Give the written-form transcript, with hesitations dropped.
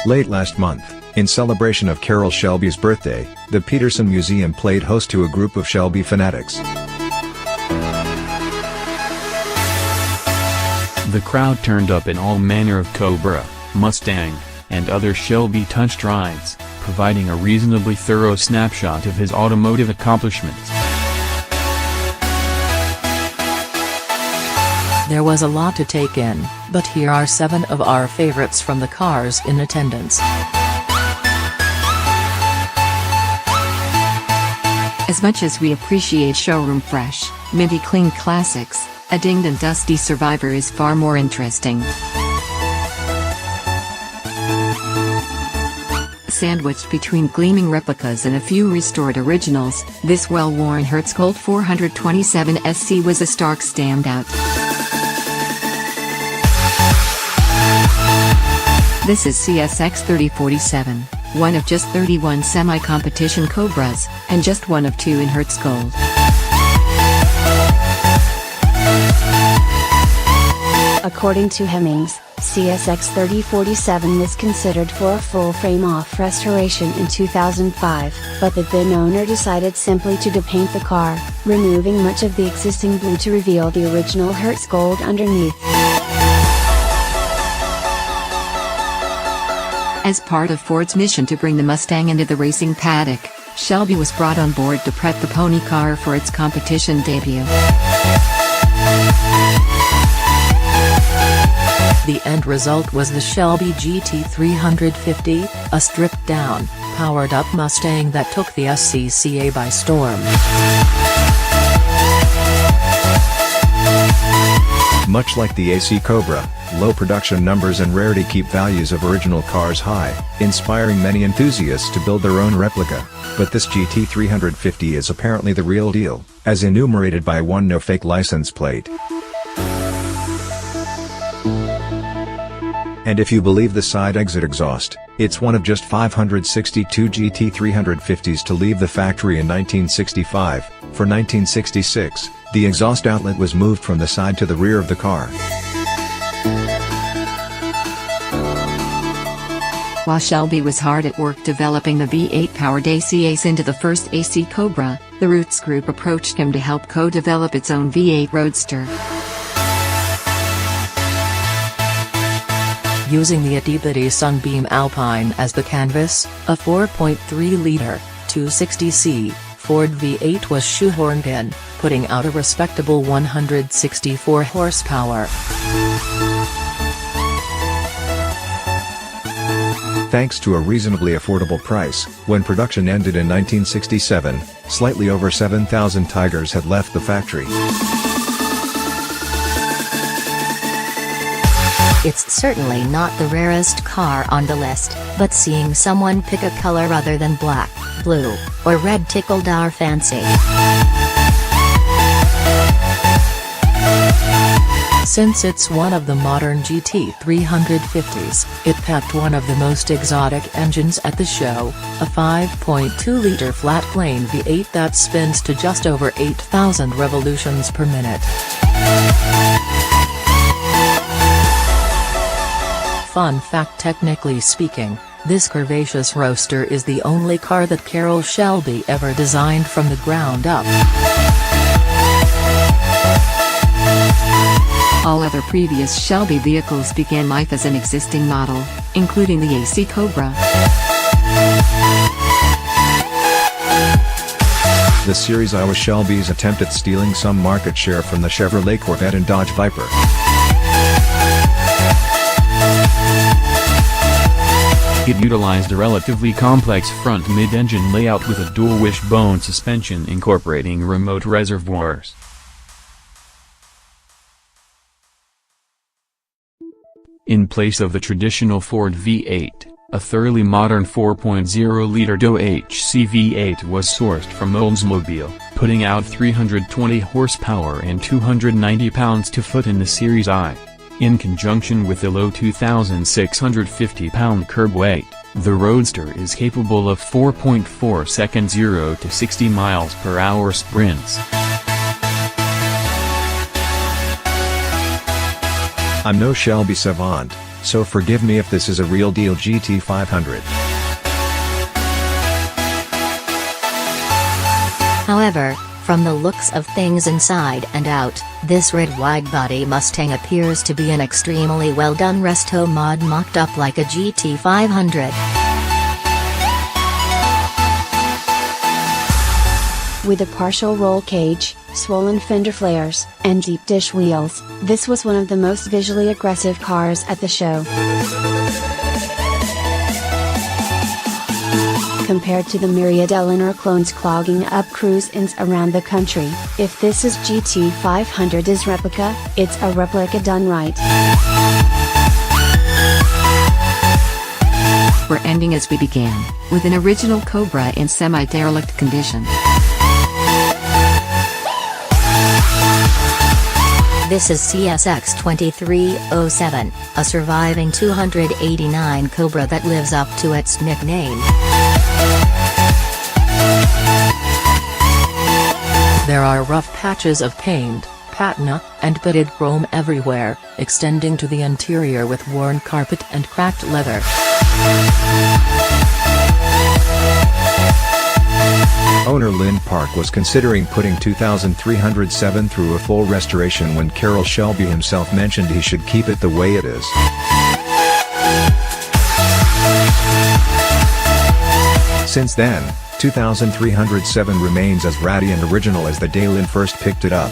Late last month, in celebration of Carroll Shelby's birthday, the Petersen Museum played host to a group of Shelby fanatics. The crowd turned up in all manner of Cobra, Mustang, and other Shelby-touched rides, providing a reasonably thorough snapshot of his automotive accomplishments. There was a lot to take in, but here are 7 of our favorites from the cars in attendance. As much as we appreciate showroom fresh, minty clean classics, a dinged and dusty Survivor is far more interesting. Sandwiched between gleaming replicas and a few restored originals, this well-worn Hertz Gold 427 SC was a stark standout. This is CSX 3047, one of just 31 semi-competition Cobras, and just one of 2 in Hertz Gold. According to Hemmings, CSX 3047 was considered for a full frame-off restoration in 2005, but the then owner decided simply to depaint the car, removing much of the existing blue to reveal the original Hertz Gold underneath. As part of Ford's mission to bring the Mustang into the racing paddock, Shelby was brought on board to prep the pony car for its competition debut. The end result was the Shelby GT350, a stripped-down, powered-up Mustang that took the SCCA by storm. Much like the AC Cobra, low production numbers and rarity keep values of original cars high, inspiring many enthusiasts to build their own replica. But this GT350 is apparently the real deal, as enumerated by one no-fake license plate. And if you believe the side exit exhaust, it's one of just 562 GT350s to leave the factory in 1965. For 1966, the exhaust outlet was moved from the side to the rear of the car. While Shelby was hard at work developing the V8-powered AC Ace into the first AC Cobra, the Roots Group approached him to help co-develop its own V8 Roadster. Using the itty-bitty Sunbeam Alpine as the canvas, a 4.3-liter, 260c, Ford V8 was shoehorned in, putting out a respectable 164 horsepower. Thanks to a reasonably affordable price, when production ended in 1967, slightly over 7,000 Tigers had left the factory. It's certainly not the rarest car on the list, but seeing someone pick a color other than black, blue, or red tickled our fancy. Since it's one of the modern GT350s, it packed one of the most exotic engines at the show, a 5.2-liter flat-plane V8 that spins to just over 8,000 revolutions per minute. Fun fact: technically speaking, this curvaceous roadster is the only car that Carroll Shelby ever designed from the ground up. All other previous Shelby vehicles began life as an existing model, including the AC Cobra. The Series I was Shelby's attempt at stealing some market share from the Chevrolet Corvette and Dodge Viper. It utilized a relatively complex front mid-engine layout with a dual wishbone suspension incorporating remote reservoirs. In place of the traditional Ford V8, a thoroughly modern 4.0-liter DOHC V8 was sourced from Oldsmobile, putting out 320 horsepower and 290 pounds-to-foot in the Series I. In conjunction with the low 2,650-pound curb weight, the Roadster is capable of 4.4-second 0 to 60 miles per hour sprints. I'm no Shelby savant, So forgive me if this is a real deal GT500. However, from the looks of things inside and out, this red wide-body Mustang appears to be an extremely well-done resto mod mocked up like a GT500. With a partial roll cage, swollen fender flares, and deep dish wheels, this was one of the most visually aggressive cars at the show. Compared to the myriad Eleanor clones clogging up cruise-ins around the country, if this is GT500's replica, it's a replica done right. We're ending as we began, with an original Cobra in semi-derelict condition. This is CSX 2307, a surviving 289 Cobra that lives up to its nickname. There are rough patches of paint, patina, and pitted chrome everywhere, extending to the interior with worn carpet and cracked leather. Owner Lynn Park was considering putting 2307 through a full restoration when Carroll Shelby himself mentioned he should keep it the way it is. Since then, 2307 remains as ratty and original as the day Lynn first picked it up.